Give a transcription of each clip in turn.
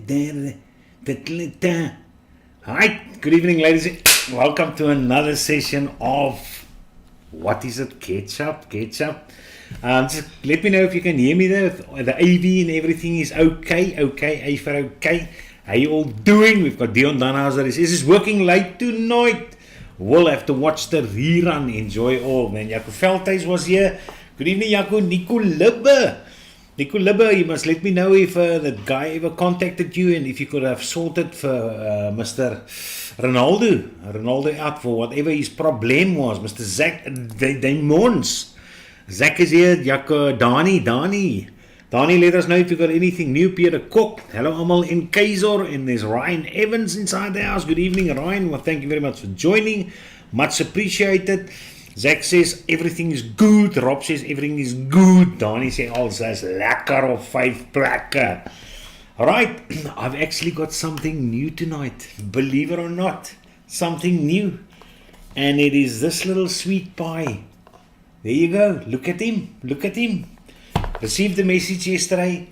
Hi, good evening, ladies. Welcome to another session of what is it? Ketch-Up. Just let me know if you can hear me there. The AV and everything is okay. Okay. How you all doing? We've got Dion Danhauser. This is working late tonight. We'll have to watch the rerun. Enjoy all. Man, Jaco Veldhuis was here. Good evening, Jaco. Nico Libbe, you must let me know if that guy ever contacted you and if you could have sorted for Mr. Ronaldo out for whatever his problem was. Mr. Zach Daimons. Zach is here. Jaco, Dani, let us know if you got anything new. Peter Kok. Hello, Amal in Kaiser. And there's Ryan Evans inside the house. Good evening, Ryan. Well, thank you very much for joining. Much appreciated. Zach says everything is good. Rob says everything is good. Donnie says also is lekker of 5 plekke. Alright, I've actually got something new tonight. Believe it or not, something new. And it is this little sweet pie. There you go. Look at him. Received the message yesterday.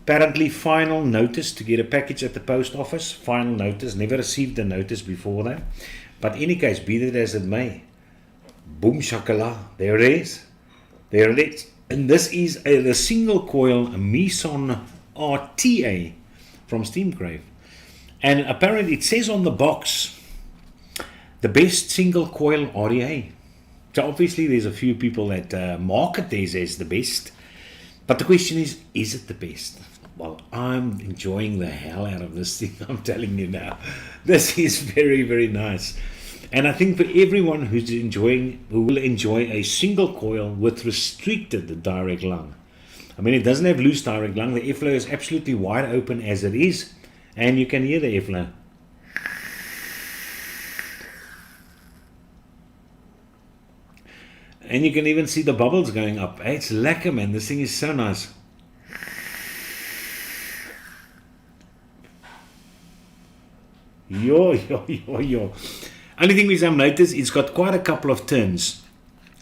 Apparently final notice to get a package at the post office. Final notice. Never received a notice before that. But in any case, be that as it may. Boom shakala, there it is. And this is the single coil Meson RTA from Steamcrave. And apparently it says on the box, the best single coil RTA. So obviously there's a few people that market these as the best. But the question is it the best? Well, I'm enjoying the hell out of this thing, I'm telling you now. This is very, very nice. And I think for everyone who will enjoy a single coil with restricted direct lung. I mean, it doesn't have loose direct lung. The airflow is absolutely wide open as it is. And you can hear the airflow. And you can even see the bubbles going up. Hey, it's lekker, man. This thing is so nice. Yo. Only thing which I've noticed, it's got quite a couple of turns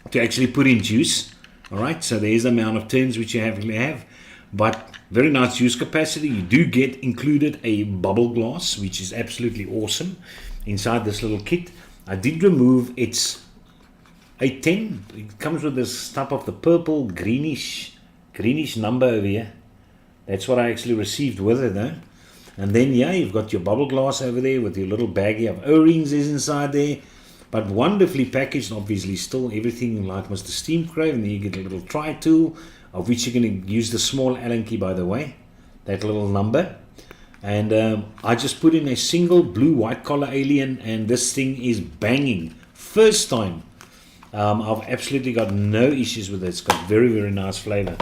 to actually put in juice. Alright, so there's the amount of turns which you have. But very nice juice capacity. You do get included a bubble glass, which is absolutely awesome inside this little kit. I did remove its 810. It comes with this type of the purple greenish number over here. That's what I actually received with it though. And then, yeah, you've got your bubble glass over there with your little baggie of O-rings is inside there. But wonderfully packaged, obviously still everything like Mr. Steamcrave. And then you get a little try tool, of which you're going to use the small Allen key, by the way. That little number. And I just put in a single blue white collar alien, and this thing is banging. First time. I've absolutely got no issues with it. It's got very, very nice flavor.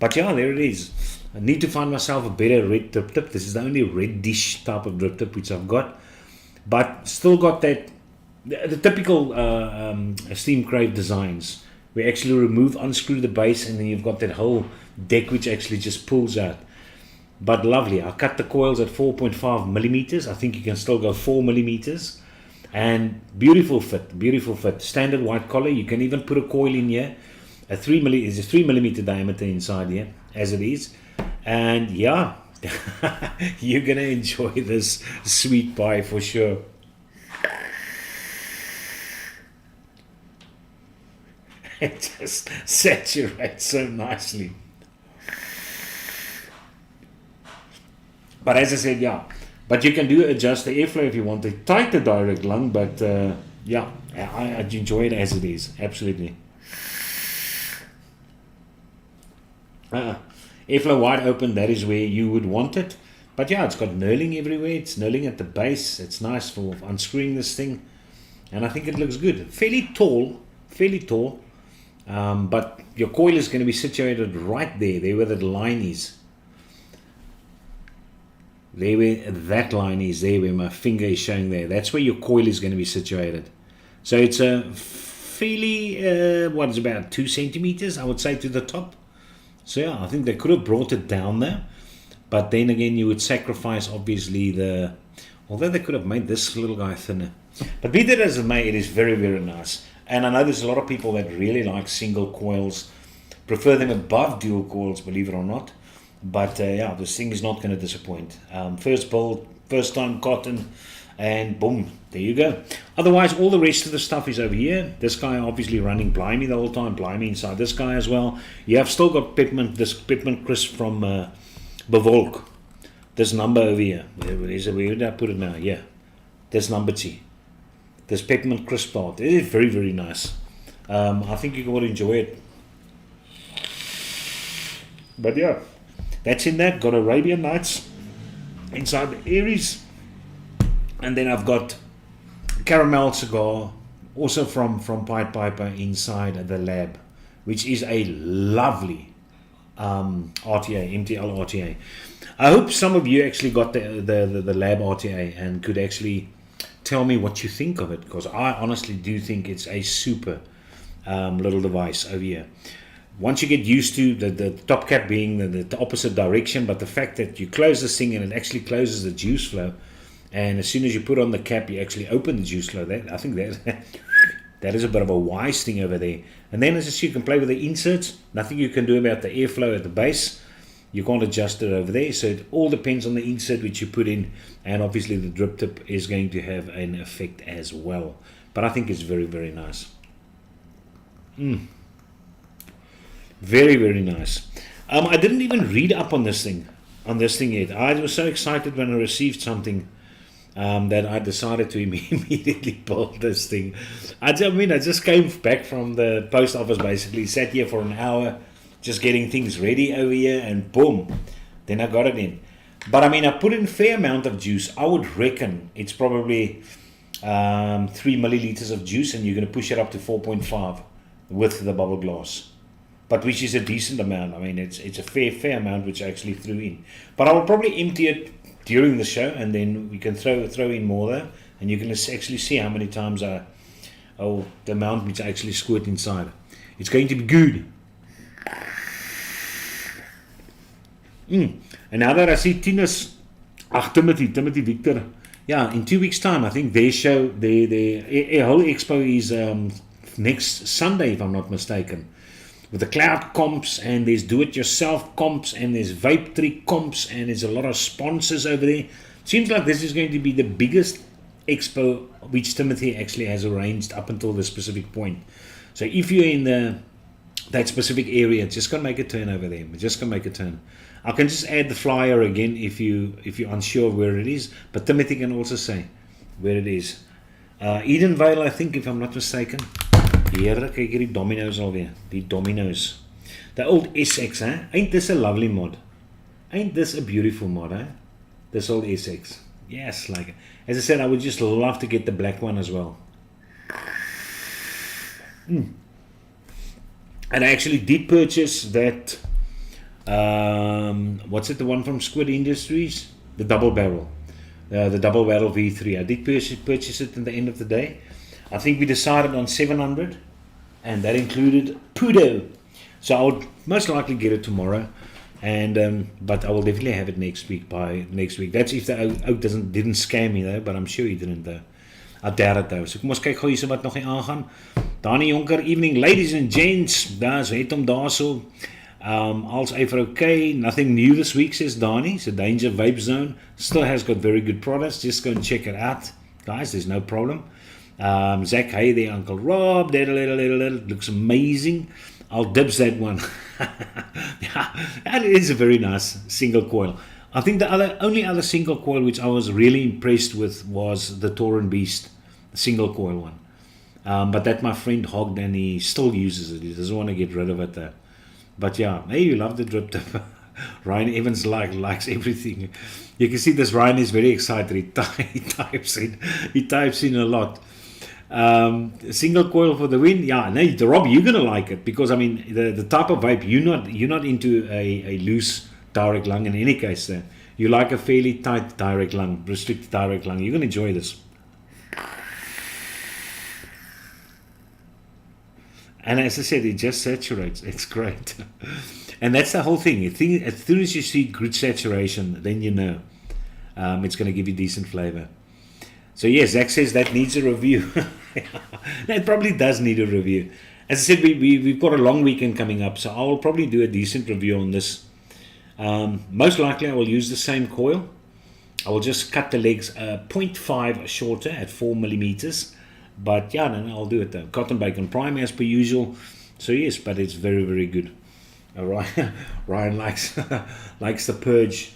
But yeah, there it is. I need to find myself a better red drip tip. This is the only reddish type of drip tip which I've got. But still got that, the typical Steamcrave designs. We actually unscrew the base, and then you've got that whole deck which actually just pulls out. But lovely. I cut the coils at 4.5 millimeters. I think you can still go 4 millimeters. And beautiful fit. Standard white collar. You can even put a coil in here. There's a 3 millimeter diameter inside here, as it is. And yeah, you're going to enjoy this sweet pie for sure. It just saturates so nicely. But as I said, yeah. But you can adjust the airflow if you want a tighter direct lung. But yeah, I enjoy it as it is. Absolutely. Airflow wide open, that is where you would want it. But yeah, it's got knurling everywhere. It's knurling at the base. It's nice for unscrewing this thing. And I think it looks good. Fairly tall. But your coil is going to be situated right there where the line is. There where that line is, there where my finger is showing there. That's where your coil is going to be situated. So it's a fairly, it's about 2 centimeters, I would say, to the top. So yeah, I think they could have brought it down there. But then again, you would sacrifice, obviously, although they could have made this little guy thinner. But be that as it may, it is very, very nice. And I know there's a lot of people that really like single coils, prefer them above dual coils, believe it or not. But yeah, this thing is not going to disappoint. First build, first time cotton, and boom, there you go. Otherwise, all the rest of the stuff is over here. This guy obviously running Blimey the whole time, Blimey inside this guy as well. You have still got peppermint, this peppermint crisp from Bevolk. This number over here, where did I put it now? Yeah, this number T. This peppermint crisp part. It is very, very nice. I think you will enjoy it. But yeah, that's in that. Got Arabian Nights inside the Aries. And then I've got caramel cigar, also from Pied Piper inside the lab, which is a lovely RTA, MTL RTA. I hope some of you actually got the lab RTA and could actually tell me what you think of it, because I honestly do think it's a super little device over here. Once you get used to the top cap being the opposite direction, but the fact that you close this thing and it actually closes the juice flow, and as soon as you put on the cap, you actually open the juice flow. I think that is a bit of a wise thing over there. And then as you can play with the inserts, nothing you can do about the airflow at the base. You can't adjust it over there, so it all depends on the insert which you put in, and obviously the drip tip is going to have an effect as well. But I think it's very, very nice. Very, very nice. I didn't even read up on this thing yet. I was so excited when I received something that I decided to immediately build this thing. I just came back from the post office, basically sat here for an hour, just getting things ready over here, and boom, then I got it in. But I mean, I put in a fair amount of juice. I would reckon it's probably 3 milliliters of juice, and you're going to push it up to 4.5 with the bubble glass. But which is a decent amount. I mean, it's a fair amount which I actually threw in. But I will probably empty it during the show, and then we can throw in more there, and you can actually see how many times the amount which I actually squirt inside. It's going to be good. And now that I see Timothy Victor, yeah, in 2 weeks' time, I think their show, their whole expo is next Sunday, if I'm not mistaken, with the cloud comps, and there's do-it-yourself comps, and there's vape trick comps, and there's a lot of sponsors over there. Seems like this is going to be the biggest expo which Timothy actually has arranged up until this specific point. So if you're in that specific area, just gonna make a turn over there. Just gonna make a turn. I can just add the flyer again if you're unsure of where it is, but Timothy can also say where it is. Edenvale, I think, if I'm not mistaken. Here, kyk hier die dominoes alweer. Die dominoes. The old SX, eh? Ain't this a lovely mod? Ain't this a beautiful mod, eh? This old SX. Yes, like it. As I said, I would just love to get the black one as well. And I actually did purchase that, what's it, the one from Squid Industries? The double barrel. The double barrel V3. I did purchase it at the end of the day. I think we decided on 700, and that included Pudo. So I would most likely get it tomorrow, and but I will definitely have it next week. By next week, that's if the oak didn't scam me though, but I'm sure he didn't though. I doubt it though. So kom ons kyk gou hierse wat nog hier aangaan. Dani Jonker, evening ladies and gents. Daar's het hom daarso. All's okay. Nothing new this week, says Dani. So Danger Vape Zone still has got very good products. Just go and check it out, guys. There's no problem. Zach, hey there, Uncle Rob. That looks amazing. I'll dibs that one. Yeah, that is a very nice single coil. I think the only other single coil which I was really impressed with was the Tauren Beast single coil one. But that my friend hogged, and he still uses it. He doesn't want to get rid of it though. But yeah, hey, you love the drip tip. Ryan Evans likes everything. You can see this Ryan is very excited. He types in a lot. Single coil for the win. Yeah, no, Rob, you're gonna like it, because I mean the type of vape, you're not into a loose direct lung in any case. You like a fairly tight direct lung, restricted direct lung. You're gonna enjoy this. And as I said, it just saturates. It's great. And that's the whole thing. As soon as you see good saturation, then you know it's going to give you decent flavor. So yes, Zach says that needs a review. That probably does need a review. As I said, we've got a long weekend coming up, so I will probably do a decent review on this Most likely I will use the same coil. I will just cut the legs 0.5 shorter at 4 millimeters. But yeah, no, I'll do it though. Cotton bacon prime as per usual. So yes, but it's very, very good. Ryan likes likes the purge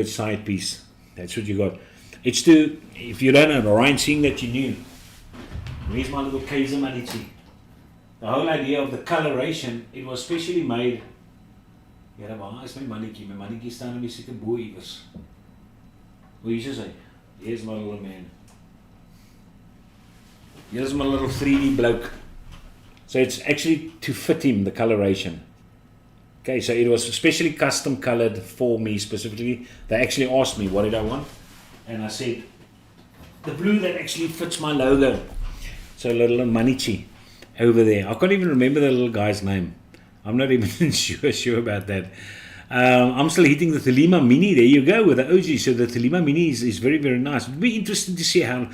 side piece. That's what you got. It's to, if you don't know, Ryan, seeing that you knew. Where's my little Kaiser Manichi? The whole idea of the coloration, it was specially made. Ja, waar is my mannetjie? My mannetjie staan in die seker bo iewers. Hoe is hy? Here's my little man. Here's my little 3D bloke. So it's actually to fit him, the coloration. Okay, so it was especially custom colored for me specifically. They actually asked me what did I want, and I said the blue that actually fits my logo. So little Manichi over there. I can't even remember the little guy's name. I'm not even sure about that. I'm still hitting the Thelema Mini. There you go with the OG. So the Thelema Mini is very, very nice. It'd be interesting to see how.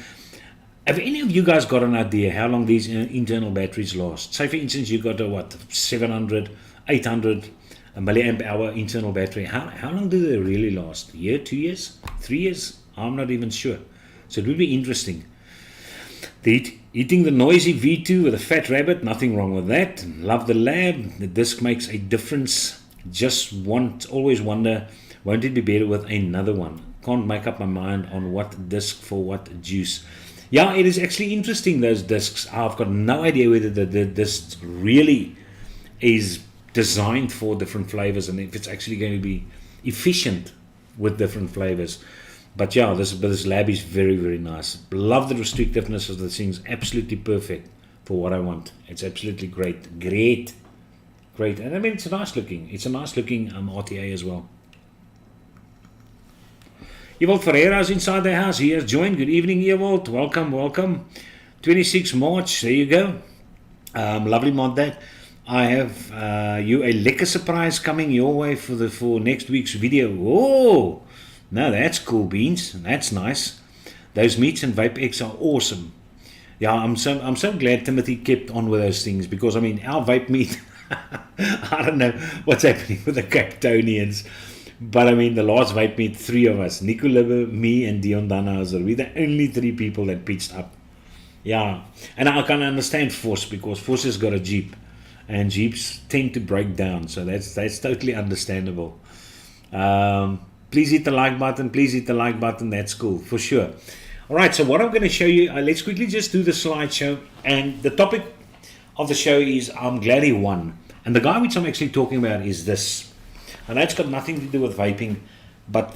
Have any of you guys got an idea how long these internal batteries last? Say for instance, you got a 700, 800 milliamp hour internal battery. How long do they really last? A year, 2 years, 3 years? I'm not even sure. So it would be interesting. Eating the noisy V2 with a fat rabbit, nothing wrong with that. Love the lab. The disc makes a difference. Always wonder, won't it be better with another one? Can't make up my mind on what disc for what juice. Yeah, it is actually interesting, those discs. I've got no idea whether the disc really is designed for different flavors and if it's actually going to be efficient with different flavors. But yeah, this lab is very, very nice. Love the restrictiveness of the things. Absolutely perfect for what I want. It's absolutely great. And I mean, it's a nice looking RTA as well. Ewald Ferreira is inside the house. He has joined. Good evening, Ewald. Welcome. 26 March. There you go. Lovely mod that. I have you a lekker surprise coming your way for next week's video. Oh, no, that's cool beans. That's nice. Those meats and Vape X are awesome. Yeah, I'm so glad Timothy kept on with those things because I mean our vape meat. I don't know what's happening with the Capetonians. But I mean, the last vape meet, 3 of us, Nico Libbe, me, and Dion Danhauser. We're the only 3 people that pitched up. Yeah, and I can understand Force because Force has got a Jeep, and Jeeps tend to break down, so that's totally understandable. Please hit the like button. That's cool for sure. All right, so what I'm going to show you, let's quickly just do the slideshow, and the topic of the show is I'm glad he won, and the guy which I'm actually talking about is this. And that's got nothing to do with vaping, but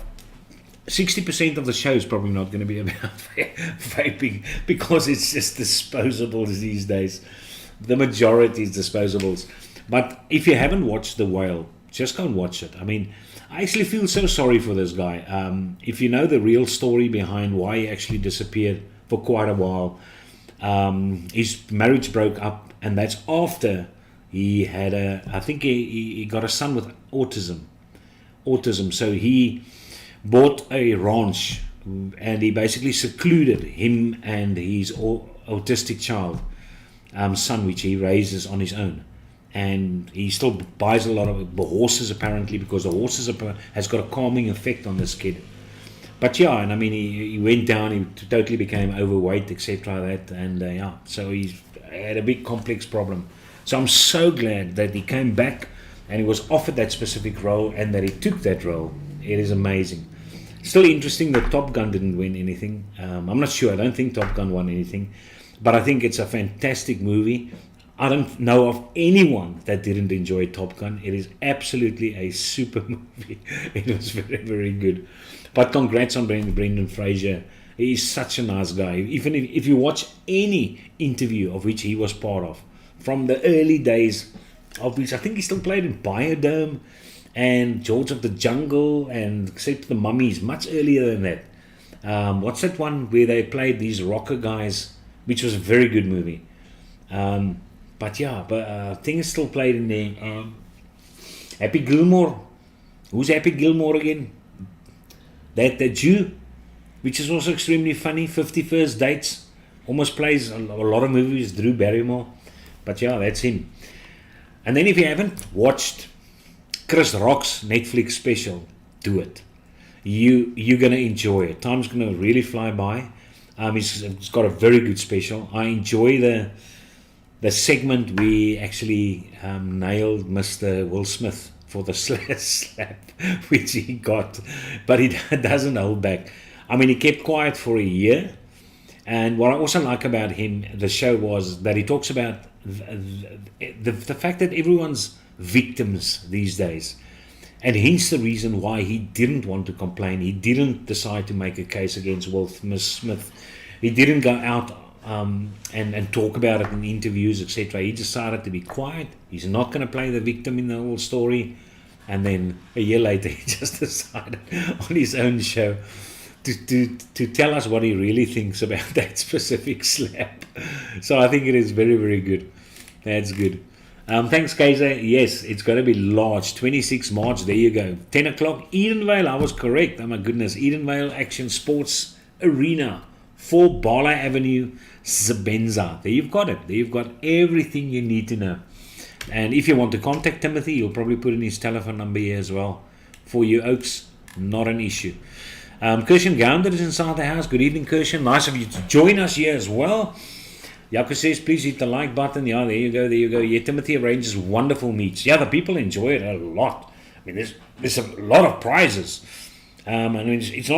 60% of the show is probably not going to be about vaping because it's just disposables these days. The majority is disposables. But if you haven't watched The Whale, just go and watch it. I mean, I actually feel so sorry for this guy. If you know the real story behind why he actually disappeared for quite a while, his marriage broke up, and that's after he had I think he got a son with autism. So he bought a ranch and he basically secluded him and his autistic child, son, which he raises on his own. And he still buys a lot of horses apparently because the horses has got a calming effect on this kid. But yeah, and I mean he went down, he totally became overweight, etc. So he's had a big complex problem. So I'm so glad that he came back and he was offered that specific role and that he took that role. It is amazing. Still interesting that Top Gun didn't win anything. I'm not sure. I don't think Top Gun won anything. But I think it's a fantastic movie. I don't know of anyone that didn't enjoy Top Gun. It is absolutely a super movie. It was very, very good. But congrats on Brendan Fraser. He is such a nice guy. Even if you watch any interview of which he was part of, from the early days of which I think he still played in Biodome and George of the Jungle and except the Mummies much earlier than that. What's that one where they played these rocker guys, which was a very good movie. But things still played in there. Happy Gilmore. Who's Happy Gilmore again? That Jew, which is also extremely funny. 50 First Dates. Almost plays a lot of movies. Drew Barrymore. But yeah, that's him. And then if you haven't watched Chris Rock's Netflix special. Do it. You're gonna enjoy it. Time's gonna really fly by. It's got a very good special. I enjoy the segment we actually nailed Mr. Will Smith for the slap which he got, but he doesn't hold back. I mean, he kept quiet for a year, and what I also like about him, the show, was that he talks about the fact that everyone's victims these days, and hence the reason why he didn't want to complain. He didn't decide to make a case against Will Smith. He didn't go out and talk about it in interviews, etc. He decided to be quiet. He's not going to play the victim in the whole story. And then a year later, he just decided on his own show to tell us what he really thinks about that specific slap. So I think it is very, very good. That's good. Thanks, Kaiser. Yes, it's going to be large. 26 March. There you go. 10 o'clock. Edenvale. I was correct. Oh my goodness. Edenvale Action Sports Arena. 4 Bala Avenue, Zabenza. There you've got it. There you've got everything you need to know. And if you want to contact Timothy, you'll probably put in his telephone number here as well. For you, Oaks, not an issue. Kirshen Gounder is inside the house. Good evening, Kirshen. Nice of you to join us here as well. Jaco says, please hit the like button. Yeah, there you go, there you go. Yeah, Timothy arranges wonderful meets. Yeah, the people enjoy it a lot. I mean, there's a lot of prizes. I mean, it's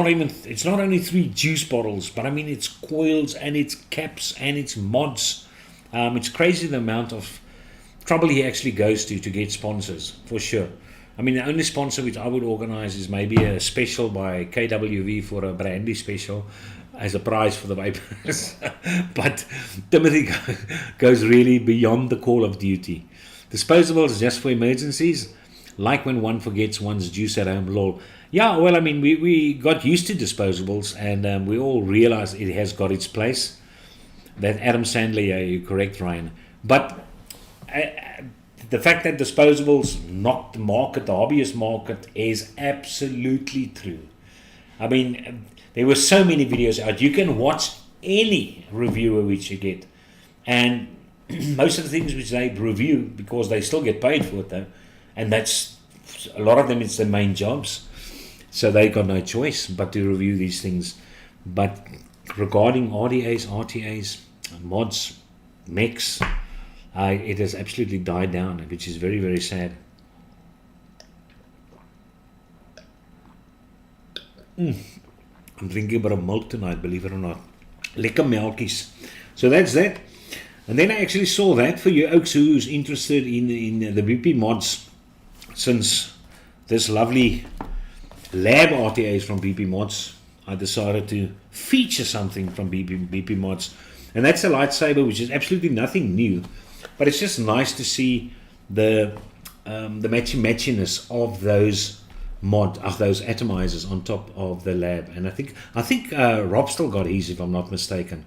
not only 3 juice bottles, but I mean, it's coils and it's caps and it's mods. It's crazy the amount of trouble he actually goes to get sponsors, for sure. I mean, the only sponsor which I would organize is maybe a special by KWV for a brandy special as a prize for the vapors. But Timothy goes really beyond the call of duty. Disposables just for emergencies, like when one forgets one's juice at home, lol. Yeah, well, I mean, we got used to disposables, and we all realize it has got its place. That Adam Sandler, yeah, you're correct, Ryan. But the fact that disposables knocked the market, the hobbyist market, is absolutely true. I mean, there were so many videos out. You can watch any reviewer which you get, and most of the things which they review, because they still get paid for it though, and that's a lot of them, it's their main jobs, so they got no choice but to review these things. But regarding RDAs, RTAs, mods, mechs, it has absolutely died down, which is very, very sad. I'm drinking a bit of milk tonight, believe it or not. Lekker melkies. So that's that. And then I actually saw that for you Oaks who's interested in the BP mods, since this lovely lab RTAs from BP mods, I decided to feature something from BP mods. And that's a lightsaber, which is absolutely nothing new. But it's just nice to see the matchiness of those those atomizers on top of the lab. And I think Rob still got his, if I'm not mistaken.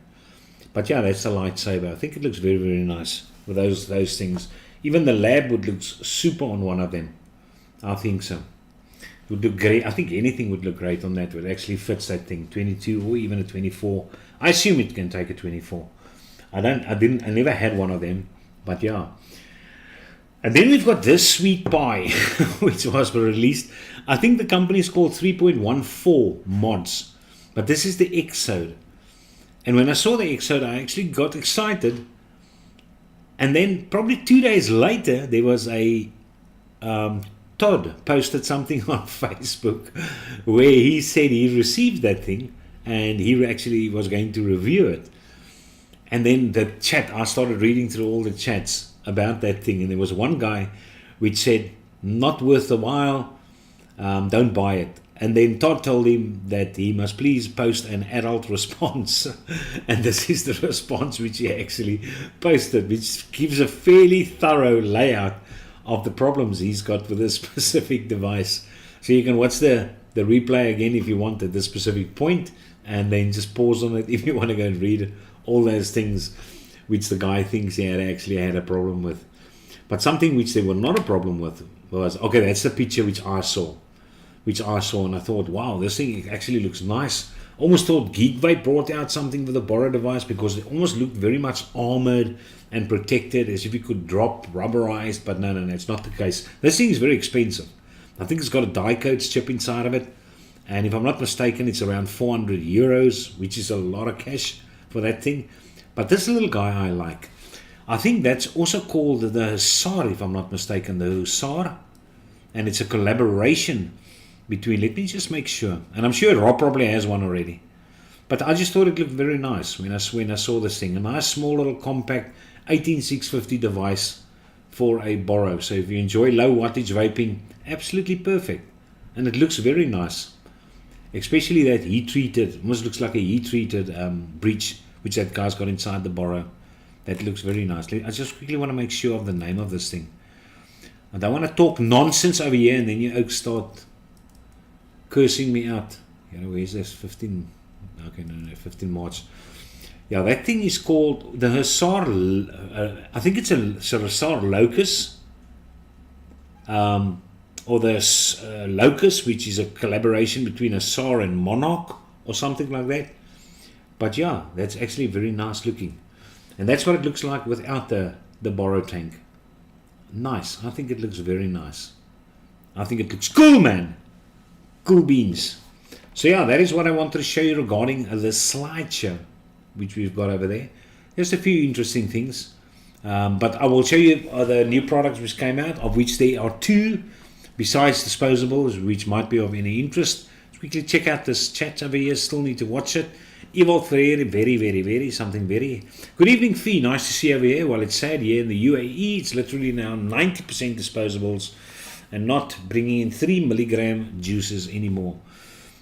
But yeah, that's a lightsaber. I think it looks very, very nice with those things. Even the lab would look super on one of them. I think so. It would look great. I think anything would look great on that. It actually fits that thing, 22 or even a 24. I assume it can take a 24. I never had one of them. But yeah. And then we've got this sweet pie, which was released. I think the company is called 3.14 mods. But this is the Exode. And when I saw the Exode, I actually got excited. And then probably 2 days later, there was a Todd posted something on Facebook where he said he received that thing and he actually was going to review it. And then the chat, I started reading through all the chats about that thing, and there was one guy which said, not worth the while, don't buy it. And then Todd told him that he must please post an adult response. And this is the response which he actually posted, which gives a fairly thorough layout of the problems he's got with this specific device. So you can watch the replay again if you want at this specific point, and then just pause on it if you want to go and read it. All those things which the guy thinks he actually had a problem with. But something which they were not a problem with was, okay, that's the picture which I saw, and I thought, wow, this thing actually looks nice Almost thought Geek Vape brought out something with a Boro device because it almost looked very much armored and protected, as if you could drop rubberized, but no, it's not the case. This thing is very expensive. I think it's got a die-codes chip inside of it, and if I'm not mistaken, it's around 400 euros, which is a lot of cash for that thing. But this little guy I like. I think that's also called the Hussar, if I'm not mistaken, the Hussar, and it's a collaboration between, let me just make sure, and I'm sure Rob probably has one already, but I just thought it looked very nice when I saw this thing. A nice small little compact 18650 device for a Boro. So if you enjoy low wattage vaping, absolutely perfect, and it looks very nice, especially that heat treated, almost looks like a heat treated breech which that guy's got inside the Boro. That looks very nice. I just quickly want to make sure of the name of this thing. I don't want to talk nonsense over here and then you oaks start cursing me out. You know, where's this? 15. Okay, no, 15 March. Yeah, that thing is called the Hussar. I think it's a Hussar Locus, or the Locus, which is a collaboration between Hussar and Monarch or something like that. But yeah, that's actually very nice looking, and that's what it looks like without the Boro tank. Nice. I think it looks very nice. I think it looks cool, man. Cool beans. So yeah, that is what I wanted to show you regarding the slideshow which we've got over there. Just a few interesting things, but I will show you the new products which came out, of which there are 2 besides disposables which might be of any interest. Let's quickly check out this chat over here. Still need to watch it. Evil Ferreira, very something very good evening. Fee, nice to see you over here. Well, it's sad here in the UAE, it's literally now 90% disposables and not bringing in 3 milligram juices anymore.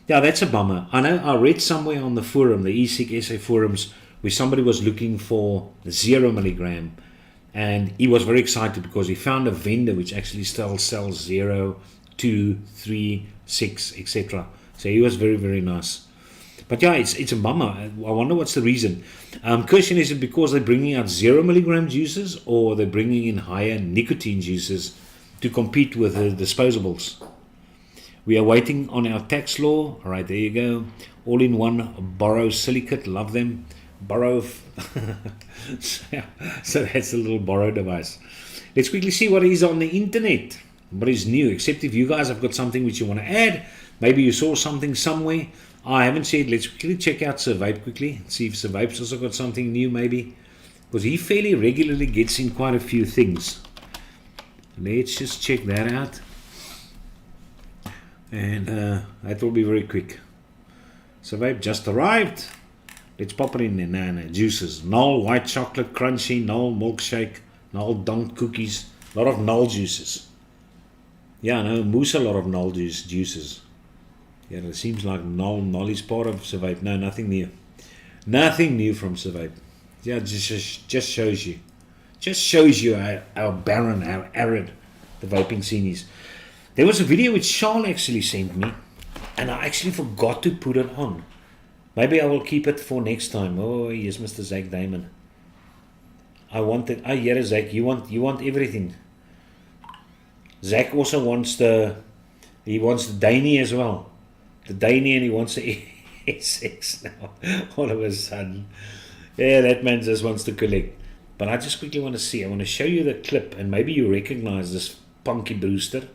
Yeah, that's a bummer. I know I read somewhere on the forum, the eSig SA forums, where somebody was looking for 0 milligram, and he was very excited because he found a vendor which actually still sells 0, 2, 3, 6, etc. So he was very nice. But yeah, it's a bummer. I wonder what's the reason. Question, is it because they're bringing out 0 milligram juices, or they're bringing in higher nicotine juices to compete with the disposables? We are waiting on our tax law. All right, there you go. All-in-one Boro silicate. Love them. Boro. So that's a little Boro device. Let's quickly see what is on the internet. What is new? Except if you guys have got something which you want to add. Maybe you saw something somewhere. I haven't said. Let's quickly check out Sir Vape quickly. See if Sir Vape's also got something new maybe. Because he fairly regularly gets in quite a few things. Let's just check that out. And that will be very quick. So Vape just arrived. Let's pop it in there. No, juices. Null white chocolate crunchy, Null milkshake, Null dunked cookies. A lot of Null juices. Yeah, no, Moose a lot of Null juices. Yeah, it seems like Null is part of Sir Vape. No, nothing new. Nothing new from Sir Vape. Yeah, just shows you. Just shows you how barren, how arid the vaping scene is. There was a video which Charles actually sent me, and I actually forgot to put it on. Maybe I will keep it for next time. Oh, yes, Mr. Zach Damon. I want it. Yeah, Zach, you want everything. Zach also wants the Danny as well. The Danny, and he wants the SX now. All of a sudden. Yeah, that man just wants to collect. But I just quickly want to see. I want to show you the clip, and maybe you recognize this punky Brewster.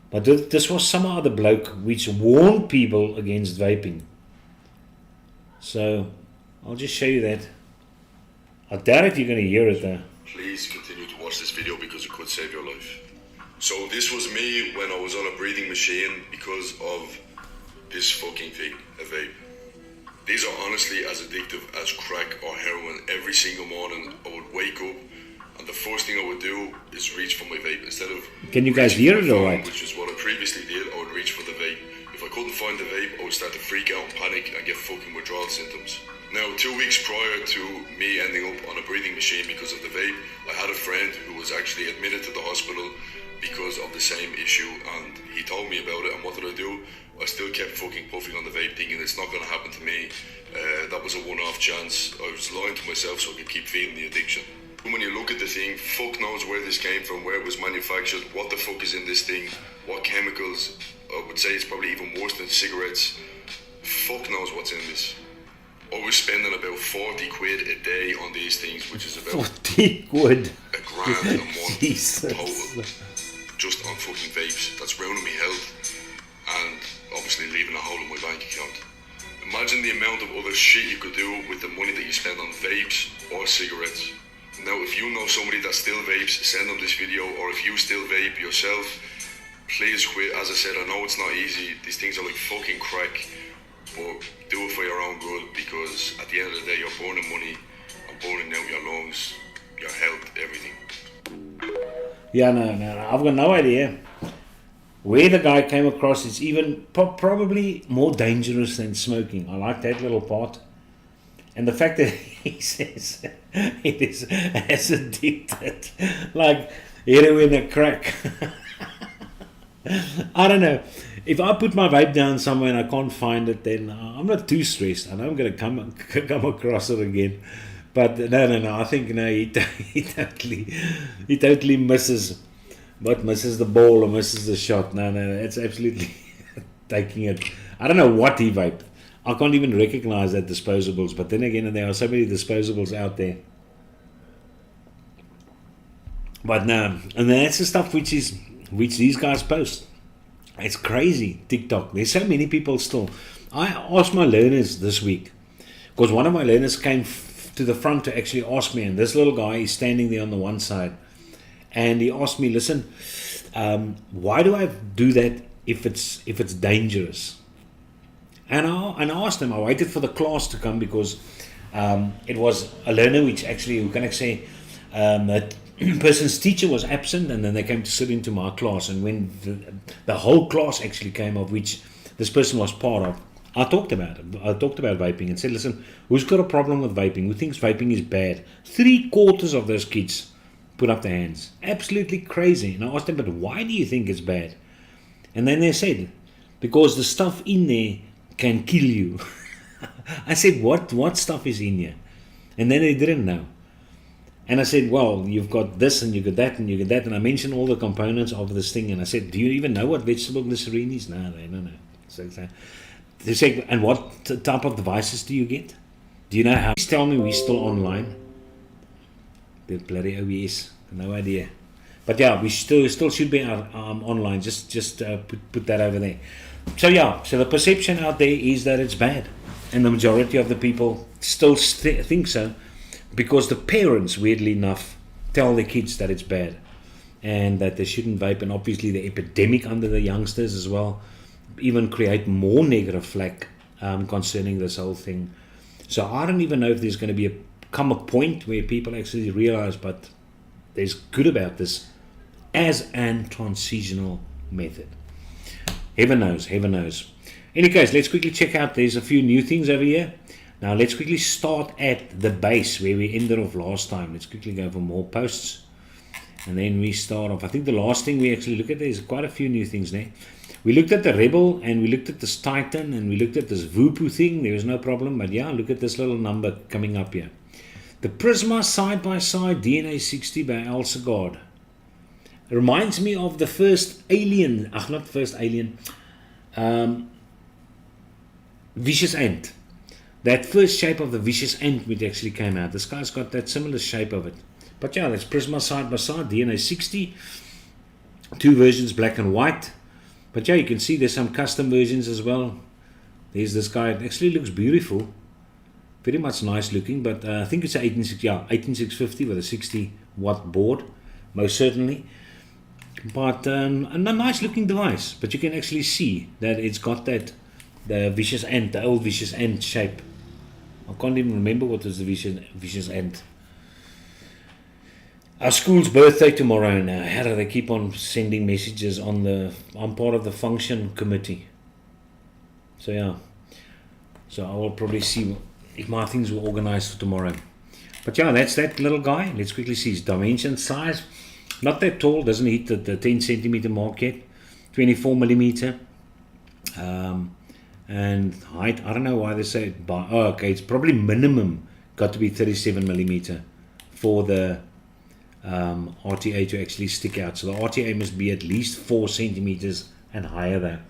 But this was some other bloke which warned people against vaping. So I'll just show you that. I doubt if you're going to hear it though. Please continue to watch this video because it could save your life. So this was me when I was on a breathing machine because of this fucking thing, a vape. These are honestly as addictive as crack or heroin. Every single morning I would wake up and the first thing I would do is reach for my vape instead of... Can you guys hear it alright? Which is what I previously did. I would reach for the vape. If I couldn't find the vape, I would start to freak out and panic and get fucking withdrawal symptoms. Now, 2 weeks prior to me ending up on a breathing machine because of the vape, I had a friend who was actually admitted to the hospital because of the same issue, and he told me about it. And what did I do? I still kept fucking puffing on the vape, thinking it's not going to happen to me. That was a one-off chance. I was lying to myself so I could keep feeding the addiction. When you look at the thing, fuck knows where this came from, where it was manufactured, what the fuck is in this thing, what chemicals. I would say it's probably even worse than cigarettes. fuck knows what's in this. I was spending about 40 quid a day on these things, which is about 40 quid. a grand a month Jesus. total, just on fucking vapes. That's ruining my health and obviously leaving a hole in my bank account. Imagine the amount of other shit you could do with the money that you spend on vapes or cigarettes. Now, if you know somebody that still vapes, send them this video, or if you still vape yourself, please quit. As I said, I know it's not easy. These things are like fucking crack, but do it for your own good, because at the end of the day, you're burning money and burning out your lungs, your health, everything. Yeah, no. I've got no idea where the guy came across. It's even probably more dangerous than smoking. I like that little part. And the fact that he says it is as addicted, like heroin and crack. I don't know. If I put my vape down somewhere and I can't find it, then I'm not too stressed. I know I'm going to come across it again. But no. I think he totally misses. But misses the ball or misses the shot. No, it's absolutely taking it. I don't know what he vaped. I can't even recognize that disposables. But then again, there are so many disposables out there. But no, and that's the stuff which these guys post. It's crazy, TikTok. There's so many people still. I asked my learners this week, because one of my learners came to the front to actually ask me, and this little guy is standing there on the one side. And he asked me, listen, why do I do that if it's dangerous? And I asked him, I waited for the class to come, because it was a learner which actually, who can I say, that person's teacher was absent, and then they came to sit into my class. And when the whole class actually came of which this person was part of, I talked about it. I talked about vaping and said, listen, who's got a problem with vaping? Who thinks vaping is bad? 3/4 of those kids put up their hands. Absolutely crazy. And I asked them, but why do you think it's bad? And then they said, because the stuff in there can kill you. I said, what stuff is in here? And then they didn't know. And I said, well, you've got this and you got that and you got that. And I mentioned all the components of this thing. And I said, do you even know what vegetable glycerine is? No, they don't know. So they said, and what type of devices do you get? Do you know how? Please tell me we're still online. The bloody OBS, no idea. But yeah, we still should be online. Just put that over there. So yeah, so the perception out there is that it's bad, and the majority of the people still think so, because the parents, weirdly enough, tell their kids that it's bad, and that they shouldn't vape. And obviously the epidemic under the youngsters as well, even create more negative flack concerning this whole thing. So I don't even know if there's going to come a point where people actually realize, but there's good about this as an transitional method. Heaven knows. Any case, let's quickly check out. There's a few new things over here. Now let's quickly start at the base where we ended off last time. Let's quickly go for more posts, and then we start off. I think the last thing we actually look at, there's quite a few new things there. We looked at the Rebel, and we looked at this Titan, and we looked at this Vupu thing. There was no problem, but yeah, look at this little number coming up here. The Prisma side-by-side DNA 60 by Elsegard. It reminds me of the first Alien, not first Alien, Vicious Ant. That first shape of the Vicious Ant which actually came out. This guy's got that similar shape of it. But yeah, that's Prisma side-by-side, DNA 60. Two versions, black and white. But yeah, you can see there's some custom versions as well. There's this guy. It actually looks beautiful. Very much nice looking, but I think it's an 18650 with a 60 watt board, most certainly. But a nice looking device. But you can actually see that it's got the Vicious Ant, the old Vicious Ant shape. I can't even remember what was the Vicious Ant. Our school's birthday tomorrow now. How do they keep on sending messages I'm part of the function committee. So yeah. So I will probably see if my things were organized for tomorrow. But yeah, that's that little guy. Let's quickly see his dimension, size. Not that tall, doesn't hit the 10 centimeter mark yet. 24 millimeter. And height, I don't know why they say it. Okay, it's probably minimum got to be 37 millimeter for the RTA to actually stick out. So the RTA must be at least 4 centimeters and higher there.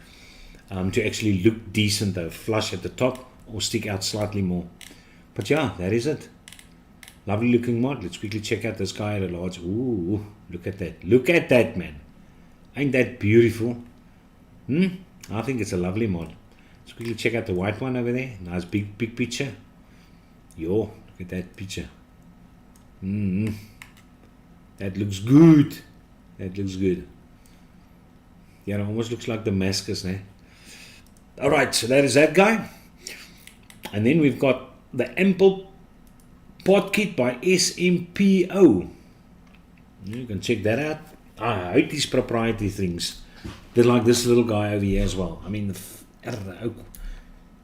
to actually look decent though, flush at the top or stick out slightly more. But yeah, that is it. Lovely looking mod. Let's quickly check out this guy at a large. Ooh, look at that. Look at that, man. Ain't that beautiful? I think it's a lovely mod. Let's quickly check out the white one over there. Nice big picture. Yo, look at that picture. That looks good. That looks good. Yeah, it almost looks like Damascus, eh? Alright, so that is that guy. And then we've got the Ample Pod Kit by SMPO. You can check that out. I hate these proprietary things. They're like this little guy over here as well. I mean,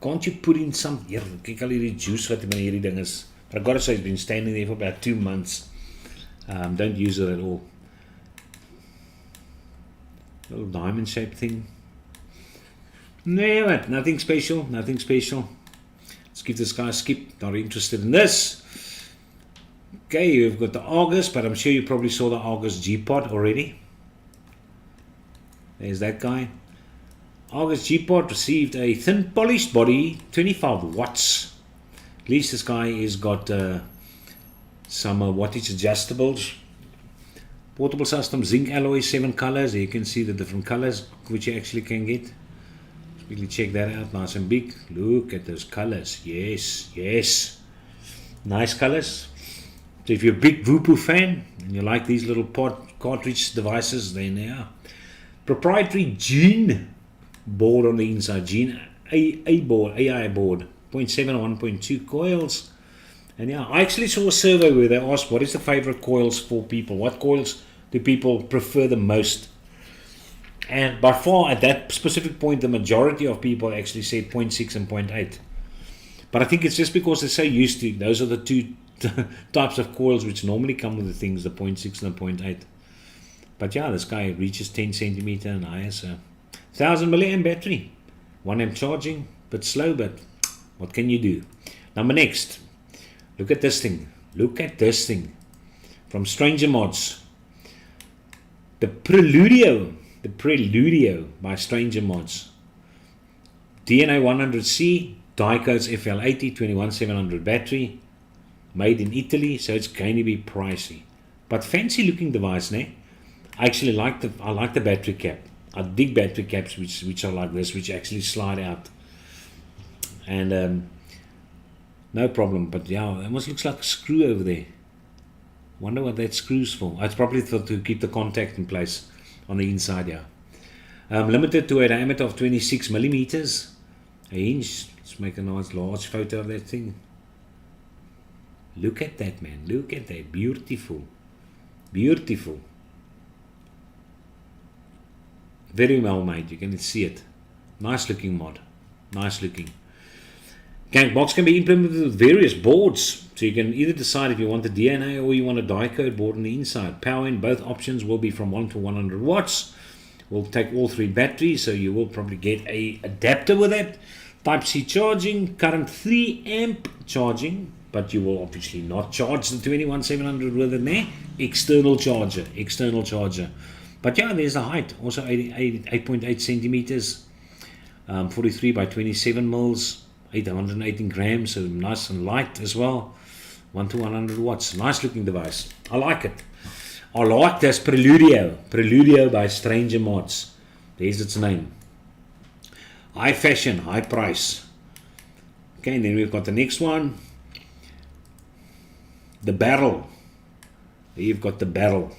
can't you put in some... Here, kyk al hierdie juice wat in hierdie ding is. But I've got to say, it's been standing there for about 2 months. Don't use it at all. Little diamond shaped thing. No, nothing special, nothing special. Let's give this guy a skip. Not interested in this. Okay, we've got the Argus, but I'm sure you probably saw the Argus G-Pod already. There's that guy. Argus G-Pod received a thin polished body, 25 watts. At least this guy has got some wattage adjustables. Portable system, zinc alloy, 7 colors. You can see the different colors which you actually can get. Let's quickly check that out. Nice and big. Look at those colors. Yes, yes. Nice colors. So if you're a big Vupu fan and you like these little cartridge devices, then yeah. Proprietary Gene board on the inside. Gene AI board, 0.7 1.2 coils. And yeah, I actually saw a survey where they asked what is the favorite coils for people? What coils do people prefer the most? And by far at that specific point, the majority of people actually said 0.6 and 0.8. But I think it's just because they're so used to, those are the two types of coils which normally come with the things, the 0.6 and the 0.8. But yeah, this guy reaches 10 centimeter and higher, so 1000 milliamp battery, 1 amp charging, bit slow, but what can you do? Number next, look at this thing. Look at this thing from Stranger Mods. The Preludio by Stranger Mods. DNA 100C, die-codes FL80, 21700 battery, made in Italy, so it's going to be pricey. But fancy looking device, ne? I actually like the battery cap. I dig battery caps which are like this, which actually slide out. And no problem, but yeah, it almost looks like a screw over there. Wonder what that screw's for. It's probably to keep the contact in place on the inside, yeah. Limited to a diameter of 26 millimeters. A hinge. Let's make a nice large photo of that thing. Look at that, man. Look at that. Beautiful. Beautiful. Very well made. You can see it. Nice looking mod. Nice looking. Box can be implemented with various boards. So you can either decide if you want the DNA or you want a die-code board on the inside. Power in both options will be from 1 to 100 watts. We'll take all 3 batteries, so you will probably get a adapter with it. Type-C charging, current 3 amp charging, but you will obviously not charge the 21700 with it there. External charger. But yeah, there's the height, also 8.8 centimeters, 43 by 27 mils, 818 grams, so nice and light as well. 1 to 100 watts, nice looking device. I like it. I like this Preludio by Stranger Mods. There's its name. High fashion, high price. Okay, and then we've got the next one. The barrel. There you've got the barrel.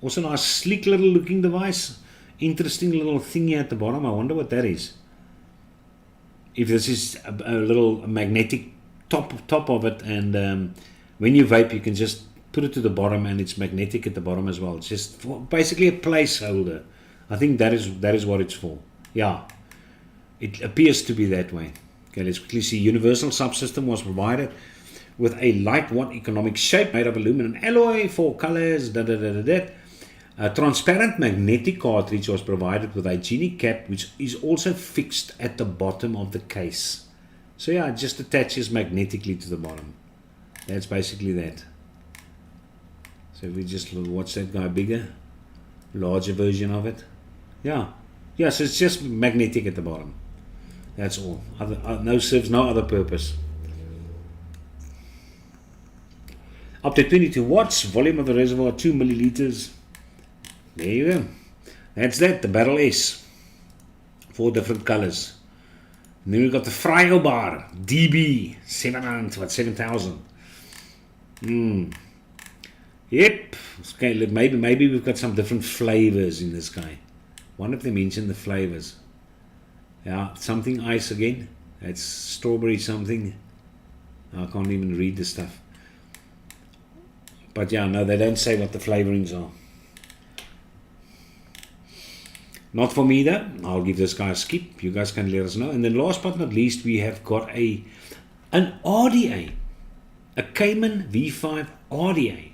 Also nice sleek little looking device. Interesting little thingy at the bottom. I wonder what that is. If this is a little magnetic top of it, and when you vape you can just put it to the bottom and it's magnetic at the bottom as well. It's just basically a placeholder. I think that is what it's for. Yeah, it appears to be that way. Okay, let's quickly see. Universal subsystem was provided with a lightweight economic shape made of aluminum alloy, 4 colors, A transparent magnetic cartridge was provided with a genie cap, which is also fixed at the bottom of the case. So yeah, it just attaches magnetically to the bottom. That's basically that. So we just watch that guy bigger, larger version of it. Yeah, so it's just magnetic at the bottom. That's all. No serves no other purpose. Up to 22 watts, volume of the reservoir 2 milliliters. There you go. That's that, the Barrel S. 4 different colors. And then we've got the Fryo Bar DB 7,000. Yep. Okay, maybe we've got some different flavors in this guy. One of them mentioned the flavors. Yeah, something ice again. That's strawberry something. I can't even read the stuff. But yeah, no, they don't say what the flavorings are. Not for me though. I'll give this guy a skip. You guys can let us know. And then last but not least, we have got an RDA. A Cayman V5 RDA.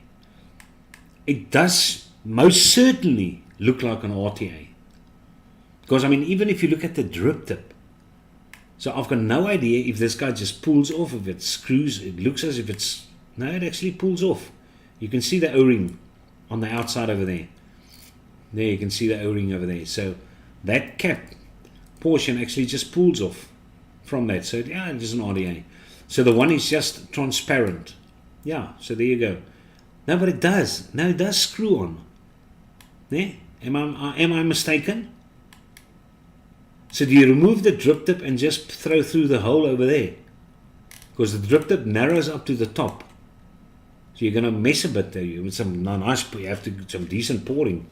It does most certainly look like an RTA. Because I mean, even if you look at the drip tip. So I've got no idea if this guy just pulls off, if it screws. It looks as if it's... No, it actually pulls off. You can see the O-ring on the outside over there. There you can see the O-ring over there. So that cap portion actually just pulls off from that. So yeah, it's an RDA. So the one is just transparent. Yeah, so there you go. No, but it does. No, it does screw on. There? Am I mistaken? So do you remove the drip tip and just throw through the hole over there? Because the drip tip narrows up to the top. So you're going to mess a bit there. With some nice, you have to do some decent pouring.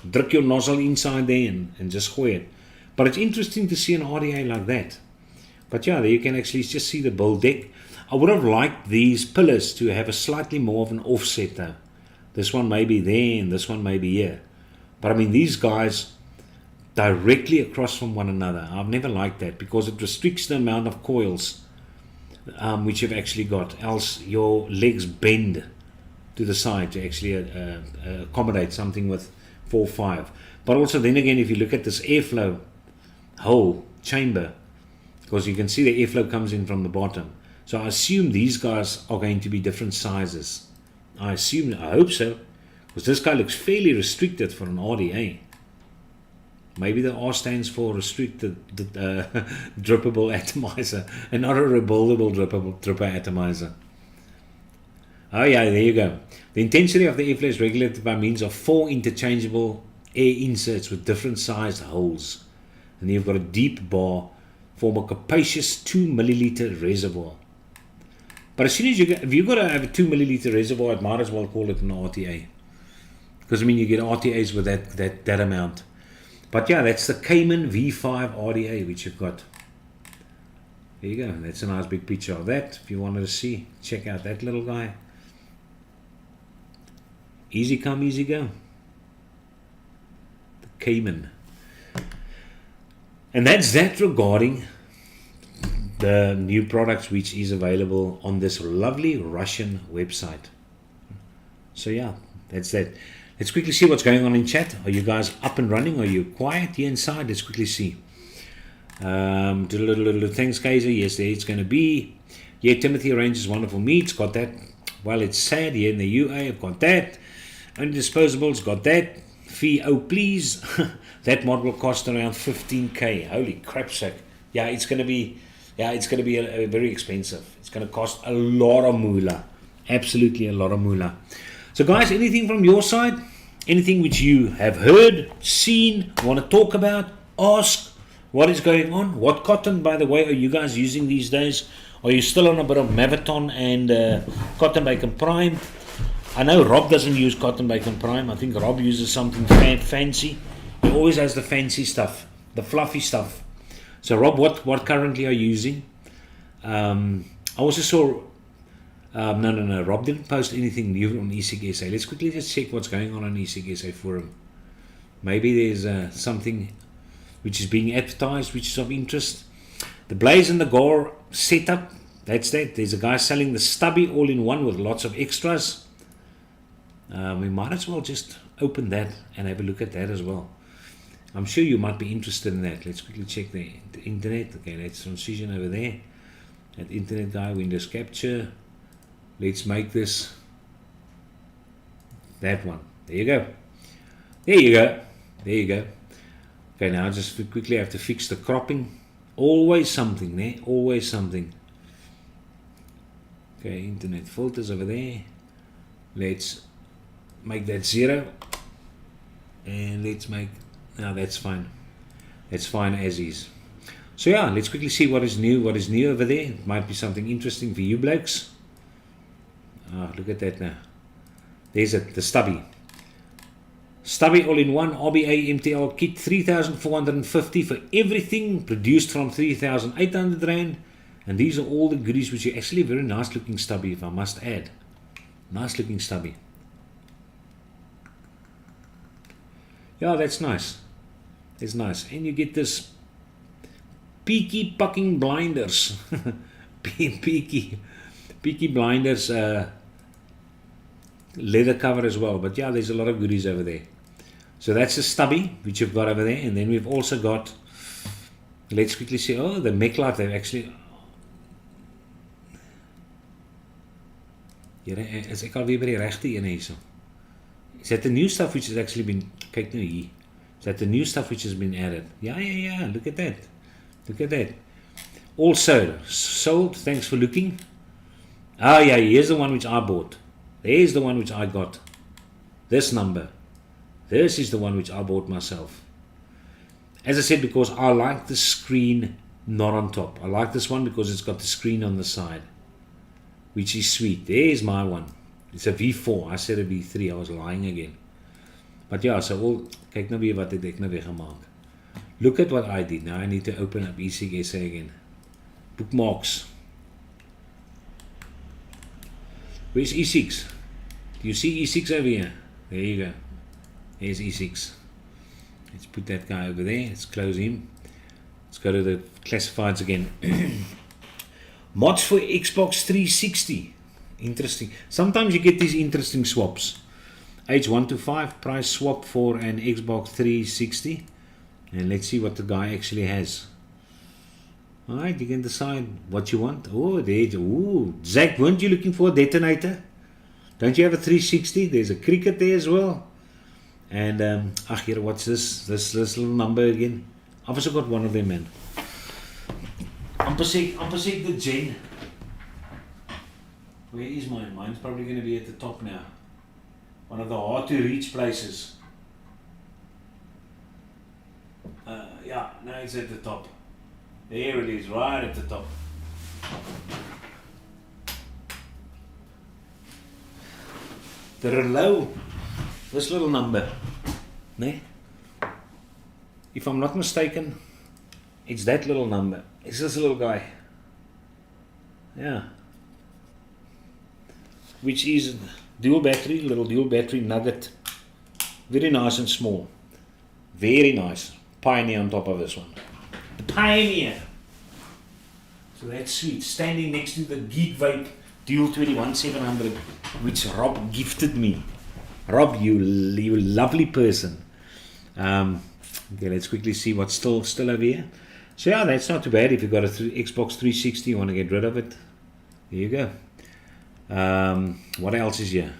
Druk your nozzle inside there and just gooi it. But it's interesting to see an RDA like that. But yeah, there you can actually just see the bull deck. I would have liked these pillars to have a slightly more of an offset though. This one may be there and this one may be here. But I mean, these guys directly across from one another. I've never liked that because it restricts the amount of coils which you've actually got. Else your legs bend to the side to actually accommodate something with 4.5. But also then again, if you look at this airflow hole chamber, because you can see the airflow comes in from the bottom. So I assume these guys are going to be different sizes. I hope so, because this guy looks fairly restricted for an RDA. Maybe the R stands for restricted drippable atomizer and not a rebuildable dripper atomizer. Oh yeah, there you go. The intensity of the airflow is regulated by means of 4 interchangeable air inserts with different sized holes. And then you've got a deep bar, form a capacious 2 milliliter reservoir. But as soon as if you've got to have a 2 milliliter reservoir, it might as well call it an RTA. Because I mean, you get RTAs with that amount. But yeah, that's the Cayman V5 RDA which you've got. There you go. That's a nice big picture of that. If you wanted to see, check out that little guy. Easy come, easy go. The Cayman. And that's that regarding the new products which is available on this lovely Russian website. So yeah, that's that. Let's quickly see what's going on in chat. Are you guys up and running? Are you quiet here inside? Let's quickly see. Thanks, Kaiser. Yes, there it's going to be. Yeah, Timothy arranges wonderful meats. Got that. Well, it's sad here in the UA. I've got that. Undisposables. Got that. Fee, oh please. That mod will cost around 15k. Holy crap sack. Yeah, it's going to be. Yeah, it's going to be a very expensive. It's going to cost a lot of moolah. Absolutely a lot of moolah. So guys, anything from your side? Anything which you have heard, seen, want to talk about, ask, what is going on? What cotton, by the way, are you guys using these days? Are you still on a bit of Maviton and Cotton Bacon Prime? I know Rob doesn't use Cotton Bacon Prime. I think Rob uses something fancy. He always has the fancy stuff, the fluffy stuff. So Rob, what currently are you using? I also saw... No. Rob didn't post anything new on eSig SA. Let's quickly just check what's going on eSig SA forum. Maybe there's something which is being advertised, which is of interest. The Blaze and the Gore setup. That's that. There's a guy selling the stubby all-in-one with lots of extras. We might as well just open that and have a look at that as well. I'm sure you might be interested in that. Let's quickly check the internet. Okay, let's transition over there. That internet guy, Windows Capture. Let's make this that one. There you go. There you go. There you go. Okay, now I just quickly have to fix the cropping. Always something there, always something. Okay, internet filters over there. Let's make that 0. And let's make, now that's fine. That's fine as is. So yeah, let's quickly see what is new over there. It might be something interesting for you blokes. Oh, look at that now. There's it, the stubby. Stubby all-in-one RBA MTL kit, 3,450 for everything, produced from 3,800 Rand. And these are all the goodies, which are actually very nice looking stubby, if I must add. Nice looking stubby. Yeah, that's nice. It's nice. And you get this peaky fucking blinders. peaky blinders leather cover as well. But yeah, there's a lot of goodies over there. So that's the stubby which you've got over there. And then we've also got, let's quickly see, oh, the mech light. They've actually, is ek alweer by die regte ene hierso. Is that the new stuff which has actually been, kyk nou hier. Is that the new stuff which has been added? Yeah, look at that. Look at that. Also, sold, thanks for looking. Oh yeah, here's the one which I bought. There's the one which I got. This number. This is the one which I bought myself. As I said, because I like the screen not on top. I like this one because it's got the screen on the side, which is sweet. There's my one. It's a V4. I said a V3. I was lying again. But yeah, so all, kyk nou weer wat het ek nou weer gemaak. Look at what I did. Now I need to open up ESA again. Bookmarks. Where's E6? Do you see E6 over here? There you go. There's E6. Let's put that guy over there. Let's close him. Let's go to the classifieds again. Mods for Xbox 360. Interesting. Sometimes you get these interesting swaps. H125 price swap for an Xbox 360. And let's see what the guy actually has. Alright, you can decide what you want. Oh, there's, ooh, Zach, weren't you looking for a detonator? Don't you have a 360? There's a cricket there as well. And, ach here, what's this? This little number again. I've also got one of them, man. Amper sê the Gen. Where is mine? Mine's probably going to be at the top now. One of the hard to reach places. Yeah, now it's at the top. There it is, right at the top. The Renault, this little number, né? If I'm not mistaken, it's that little number. It's this little guy. Yeah. Which is dual battery, little dual battery nugget. Very nice and small. Very nice. Pioneer on top of this one. The Pioneer. So that's sweet. Standing next to the Geek Vape Dual 21700, which Rob gifted me. Rob, you lovely person. Okay, let's quickly see what's still over here. So yeah, that's not too bad. If you've got a Xbox 360, you want to get rid of it. There you go. What else is here?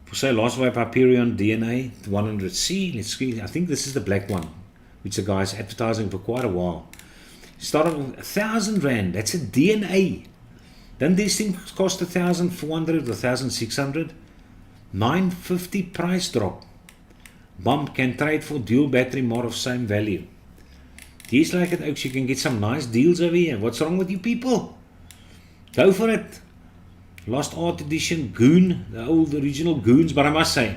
For sale, last Vibe Hyperion DNA 100C. Let's see. I think this is the black one, which the guy's advertising for quite a while. Started with 1,000 Rand. That's a DNA. Then these things cost 1,400 or 1,600. 950 price drop. Bump can trade for dual battery more of same value. These like it out. You can get some nice deals over here. What's wrong with you people? Go for it. Lost Art Edition Goon, the old original Goons. But I must say,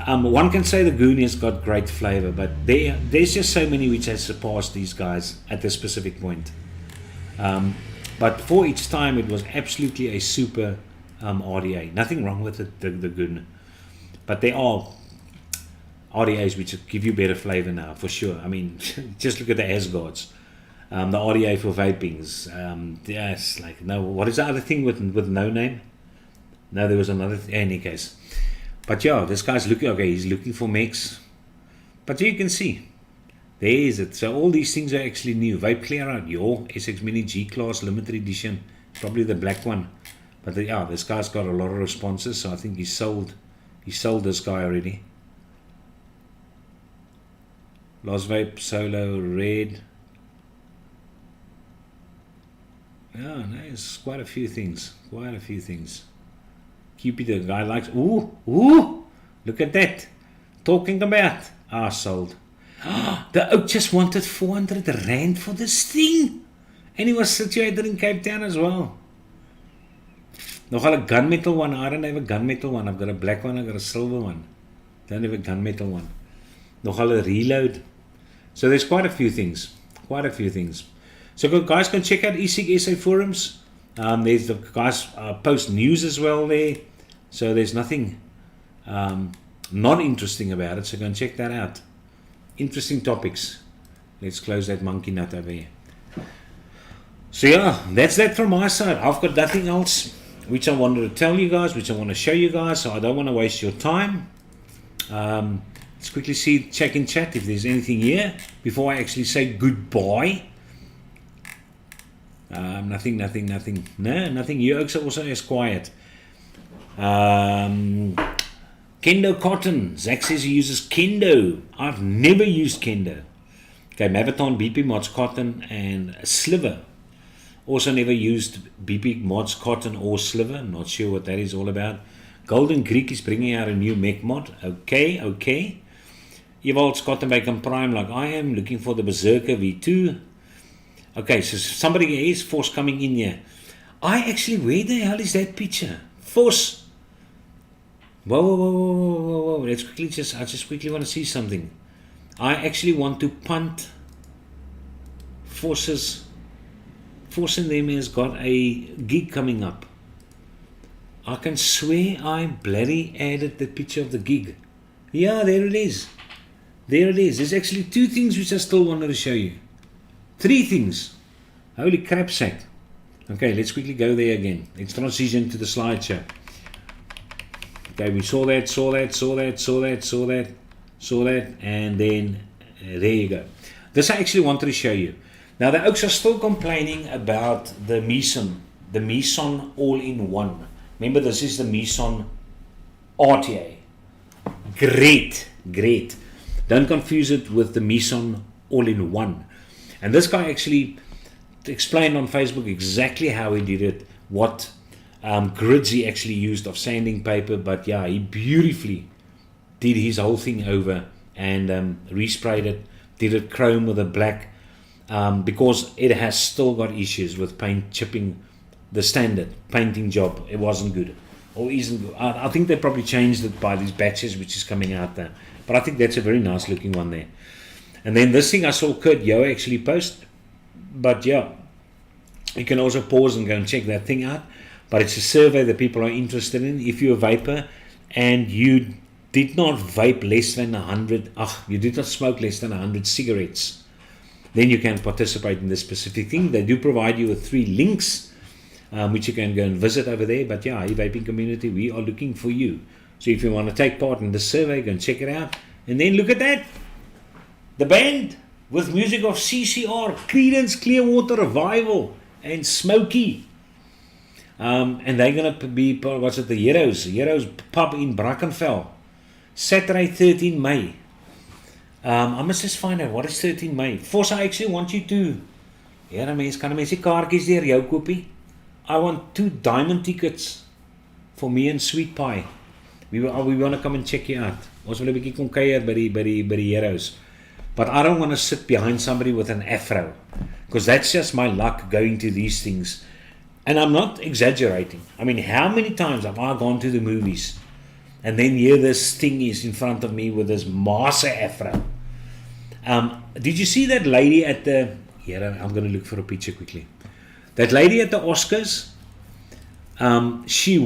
one can say the Goon has got great flavor, but there's just so many which has surpassed these guys at this specific point. But for its time, it was absolutely a super RDA. Nothing wrong with it, the Goon. But there are RDAs which give you better flavor now, for sure. I mean, just look at the Asgards. The RDA for vapings. Yes, like, no, what is the other thing with no name? No, there was another in any case. But yeah, this guy's looking, okay, he's looking for mechs. But you can see, there is it. So all these things are actually new. Vape Clear Out, your SX Mini G-Class Limited Edition, probably the black one. But yeah, this guy's got a lot of responses, so I think he sold this guy already. Lost Vape Solo Red. Yeah, no, it's quite a few things. Quite a few things. Cupid, the guy likes. Ooh, look at that. Talking about. Sold. The oak just wanted 400 rand for this thing. And he was situated in Cape Town as well. Nogal a gunmetal one. I don't have a gunmetal one. I've got a black one. I've got a silver one. Don't have a gunmetal one. Nogal a reload. So there's quite a few things. Quite a few things. So guys can check out eSig SA forums. There's the guys post news as well there. So there's nothing not interesting about it. So go and check that out. Interesting topics. Let's close that monkey nut over here. So yeah, that's that from my side. I've got nothing else which I wanted to tell you guys, which I want to show you guys. So I don't want to waste your time. Let's quickly check in chat if there's anything here before I actually say goodbye. Nothing. No, nothing. You also is quiet. Kendo cotton. Zach says he uses Kendo. I've never used Kendo. Okay, Maviton, BP Mods cotton, and Sliver. Also never used BP Mods cotton or Sliver. Not sure what that is all about. Golden Greek is bringing out a new mech mod. Okay. Evolved Scott and Bacon Prime like I am. Looking for the Berserker V2. Okay, so somebody is Force coming in here. Where the hell is that picture? Force. Whoa. Let's quickly I just quickly want to see something. I actually want to punt Forces. Force in them has got a gig coming up. I can swear I bloody added the picture of the gig. Yeah, there it is. There's actually 2 things which I still wanted to show you. 3 things. Holy crap sack. Okay, let's quickly go there again. Let's transition to the slideshow. Okay, we saw that, and then there you go. This I actually wanted to show you. Now the Oaks are still complaining about the Meson all-in-one. Remember, this is the Meson RTA. Great. Don't confuse it with the Meson all-in-one. And this guy actually explained on Facebook exactly how he did it, what grids he actually used of sanding paper. But yeah, he beautifully did his whole thing over and resprayed it, did it chrome with a black, because it has still got issues with paint chipping. The standard painting job, it wasn't good, or isn't good. I think they probably changed it by these batches which is coming out there, but I think that's a very nice looking one there. And then this thing I saw Kurt Yo actually post, but yeah, you can also pause and go and check that thing out. But it's a survey that people are interested in. If you're a vapor and you did not vape less than 100, you did not smoke less than 100 cigarettes, then you can participate in this specific thing. They do provide you with 3 links, which you can go and visit over there. But yeah, e-vaping community, we are looking for you. So if you want to take part in the survey, go and check it out. And then look at that. The band with music of CCR, Creedence Clearwater Revival, and Smokey. And they're going to be, the Heroes pub in Brackenfell. Saturday, 13 May. I must just find out, what is 13 May? Force, I actually want you to, kan mense kaartjies deur jou koopie? I want 2 diamond tickets for me and Sweet Pie. We want to come and check you out. Ons wil 'n bietjie kom kuier by die Heroes. But I don't want to sit behind somebody with an afro, because that's just my luck going to these things. And I'm not exaggerating. I mean, how many times have I gone to the movies and then here this thing is in front of me with this massive afro? Did you see that lady at the... I'm going to look for a picture quickly. That lady at the Oscars, she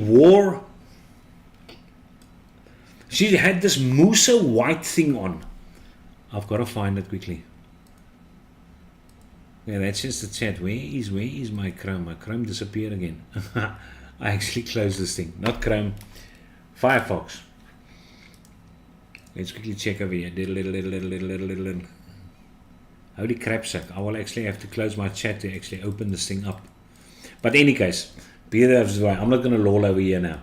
had this mousse white thing on. I've got to find it quickly. Yeah, that's just the chat. Where is my Chrome? My Chrome disappeared again. I actually closed this thing. Not Chrome. Firefox. Let's quickly check over here. Little. Holy crap sack. I will actually have to close my chat to actually open this thing up. But in any case, be that as well. I'm not going to loll over here now.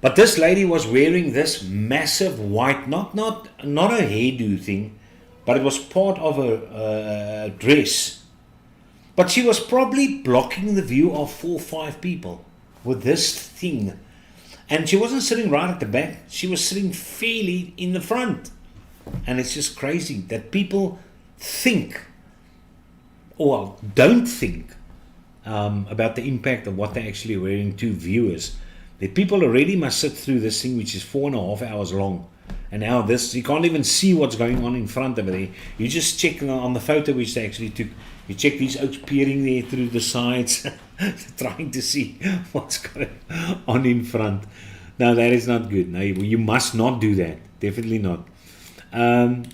But this lady was wearing this massive white, not a hairdo thing, but it was part of her dress. But she was probably blocking the view of 4 or 5 people with this thing. And she wasn't sitting right at the back. She was sitting fairly in the front. And it's just crazy that people think, or don't think, about the impact of what they're actually wearing to viewers. The people already must sit through this thing, which is 4.5 hours long. And now this, you can't even see what's going on in front of it. You just check on the photo which they actually took. You check these oaks peering there through the sides, trying to see what's going on in front. No, that is not good. No, you must not do that. Definitely not. I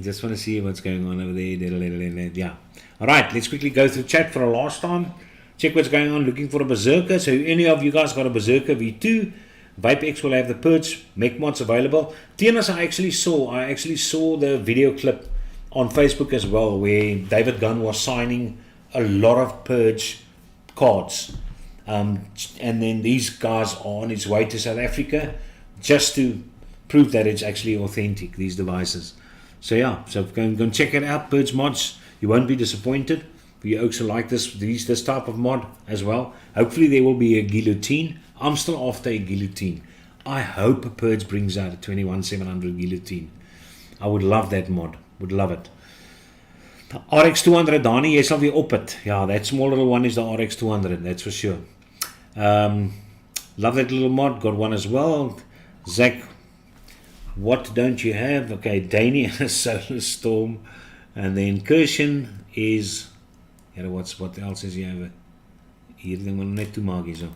just want to see what's going on over there. Yeah. All right, let's quickly go through chat for a last time. Check what's going on, looking for a Berserker. So any of you guys got a Berserker V2, VapeX will have the Purge mech mods available. Tianas, I actually saw the video clip on Facebook as well, where David Gunn was signing a lot of Purge cards. And then these guys are on its way to South Africa just to prove that it's actually authentic, these devices. So yeah, so go and check it out, Purge mods. You won't be disappointed. For you folks who like this type of mod as well. Hopefully there will be a guillotine. I'm still after a guillotine. I hope Purge brings out a 21700 guillotine. I would love that mod. Would love it. RX200, Dani, jy sal weer op het. Yeah, that small little one is the RX200, that's for sure. Love that little mod, got one as well. Zach, what don't you have? Okay, Danny and a Solar Storm. And then Kirshen is, what else is here? Hier ding wil net toemaak hierso.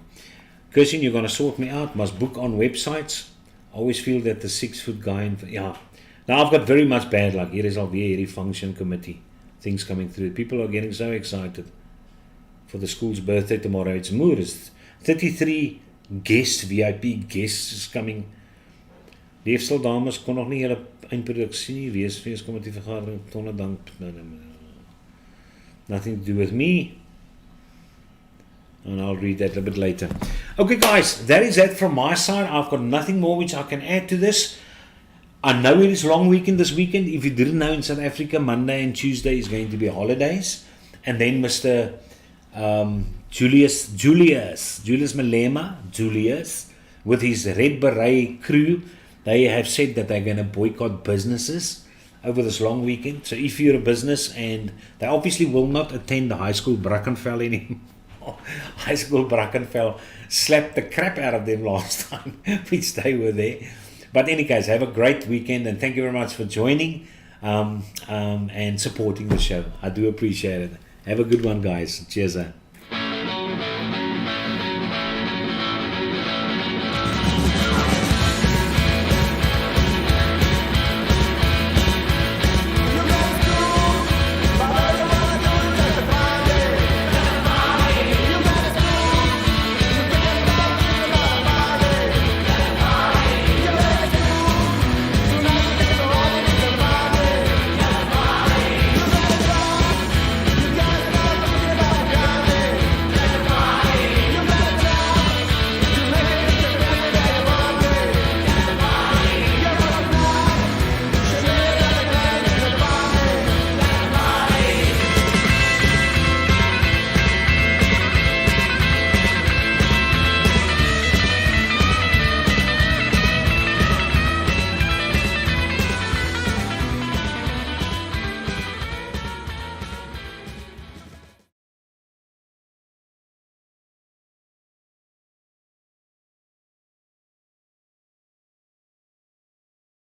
Kirshen, you're going to sort me out, must book on websites. I always feel that the 6-foot guy, yeah. Now I've got very much bad luck. Here is alweer hierdie function committee. Things coming through. People are getting so excited for the school's birthday tomorrow. It's mood. It's 33 guests, VIP guests is coming. Leefstel dames kon nog nie hulle eindproduksie nie wees feeskomitee vergadering tonne dank. Nothing to do with me. And I'll read that a bit later. Okay guys, that is it from my side. I've got nothing more which I can add to this. I know it is long weekend this weekend. If you didn't know, in South Africa, Monday and Tuesday is going to be holidays. And then Mr. Julius Malema, with his Red Beret crew, they have said that they're going to boycott businesses over this long weekend. So if you're a business, and they obviously will not attend the High School Brackenfell anymore. High School Brackenfell slapped the crap out of them last time, which they were there. But in any case, have a great weekend, and thank you very much for joining and supporting the show. I do appreciate it. Have a good one, guys. Cheers.